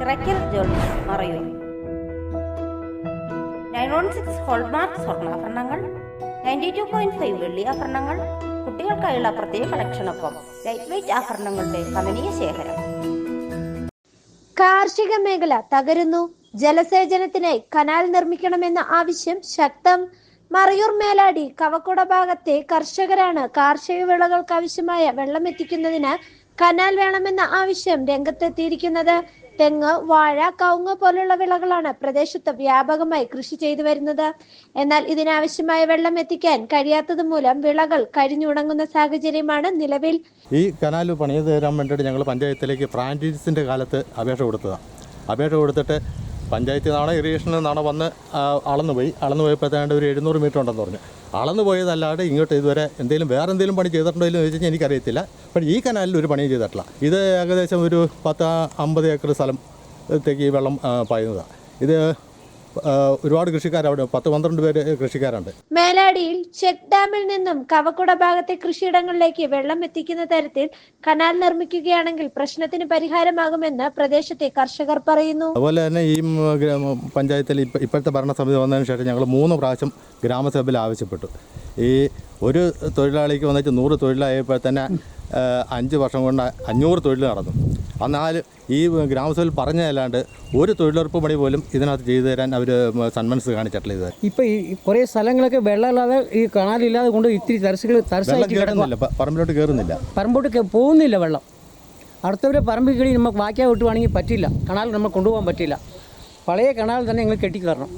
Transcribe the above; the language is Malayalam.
ചിറക്കൽ ജ്വൽസ് മറയൂർ. 916 ഹോൾമാർക്ക് സ്വർണ്ണാഭരണങ്ങൾ, 92.5 വെള്ളി ആഭരണങ്ങൾ, കുട്ടികൾക്കായുള്ള പ്രത്യേക കളക്ഷനൊപ്പം ലൈറ്റ് വെയ്റ്റ് ആഭരണങ്ങളുടെ കമനീയ ശേഖരം. കാർഷിക മേഖല തകരുന്നു. ജലസേചനത്തിനായി കനാൽ നിർമ്മിക്കണമെന്ന ആവശ്യം ശക്തം. മറയൂർ മേലാടി കവക്കുട ഭാഗത്തെ കർഷകരാണ് കാർഷിക വിളകൾക്ക് ആവശ്യമായ വെള്ളം എത്തിക്കുന്നതിന് കനാൽ വേണമെന്ന ആവശ്യം രംഗത്തെത്തിയിരിക്കുന്നത്. തെങ്ങ്, വാഴ, കവുങ്ങ് പോലുള്ള വിളകളാണ് പ്രദേശത്ത് വ്യാപകമായി കൃഷി ചെയ്തു വരുന്നത്. എന്നാൽ ഇതിനാവശ്യമായ വെള്ളം എത്തിക്കാൻ കഴിയാത്തത് മൂലം വിളകൾ കരിഞ്ഞുണങ്ങുന്ന സാഹചര്യമാണ് നിലവിൽ. ഈ കനാൽ പണിത് തരാൻ വേണ്ടിയിട്ട് ഞങ്ങൾ പഞ്ചായത്തിലേക്ക് ഫ്രാഞ്ചൈസിൻ്റെ കാലത്ത് അപേക്ഷ കൊടുത്തതാണ്. അപേക്ഷ കൊടുത്തിട്ട് പഞ്ചായത്തിൽ നിന്നാണ് ഇറിഗേഷനിൽ നിന്നാണ് വന്ന് അളന്നു പോയപ്പോഴത്തേണ്ട് ഒരു 700 മീറ്റർ ഉണ്ടെന്ന് പറഞ്ഞു. അളന്നു പോയതല്ലാതെ ഇങ്ങോട്ട് ഇതുവരെ വേറെ എന്തെങ്കിലും പണി ചെയ്തിട്ടുണ്ടോ എന്ന് ചോദിച്ചു കഴിഞ്ഞാൽ എനിക്കറിയത്തില്ല. പക്ഷേ ഈ കനാലിൽ ഒരു പണിയും ചെയ്തിട്ടില്ല. ഇത് ഏകദേശം ഒരു 10-50 ഏക്കർ സ്ഥലത്തേക്ക് ഈ വെള്ളം പായുന്നതാണ്. ഇത് ഒരുപാട് കൃഷിക്കാർ, അവിടെ 10-12 പേര് കൃഷിക്കാരുണ്ട്. മേലാടിയിൽ ചെക്ക് ഡാമിൽ നിന്നും കവക്കുട ഭാഗത്തെ കൃഷിയിടങ്ങളിലേക്ക് വെള്ളം എത്തിക്കുന്ന തരത്തിൽ കനാൽ നിർമ്മിക്കുകയാണെങ്കിൽ പ്രശ്നത്തിന് പരിഹാരമാകുമെന്ന് പ്രദേശത്തെ കർഷകർ പറയുന്നു. അതുപോലെ തന്നെ ഈ പഞ്ചായത്തിൽ ഇപ്പോഴത്തെ ഭരണസമിതി വന്നതിന് ശേഷം ഞങ്ങൾ 3 പ്രാവശ്യം ഗ്രാമസഭയിൽ ആവശ്യപ്പെട്ടു. ഈ ഒരു തൊഴിലാളിക്ക് വന്നിട്ട് 100 തൊഴിലായപ്പോൾ തന്നെ 5 വർഷം കൊണ്ട് 500 തൊഴിൽ നടന്നു. എന്നാൽ ഈ ഗ്രാമസഭയിൽ പറഞ്ഞതല്ലാണ്ട് ഒരു തൊഴിലുറപ്പ് പണി പോലും ഇതിനകത്ത് ചെയ്തു തരാൻ അവർ സന്മനസ് കാണിച്ചിട്ടില്ല. ഇത് ഇപ്പോൾ ഈ കുറേ സ്ഥലങ്ങളൊക്കെ വെള്ളമില്ലാതെ ഈ കനാലില്ലാതെ കൊണ്ട് ഇത്തിരി കയറുന്നില്ല, പറമ്പിലോട്ട് കയറുന്നില്ല, പറമ്പോട്ട് പോകുന്നില്ല വെള്ളം. അടുത്തവരെ പറമ്പിൽ കിടി നമുക്ക് വാക്കിയാൽ വിട്ടുവാണെങ്കിൽ പറ്റില്ല, കനാൽ നമ്മൾ കൊണ്ടുപോകാൻ പറ്റില്ല. പഴയ കനാൽ തന്നെ ഞങ്ങൾ കെട്ടിക്കയറണം.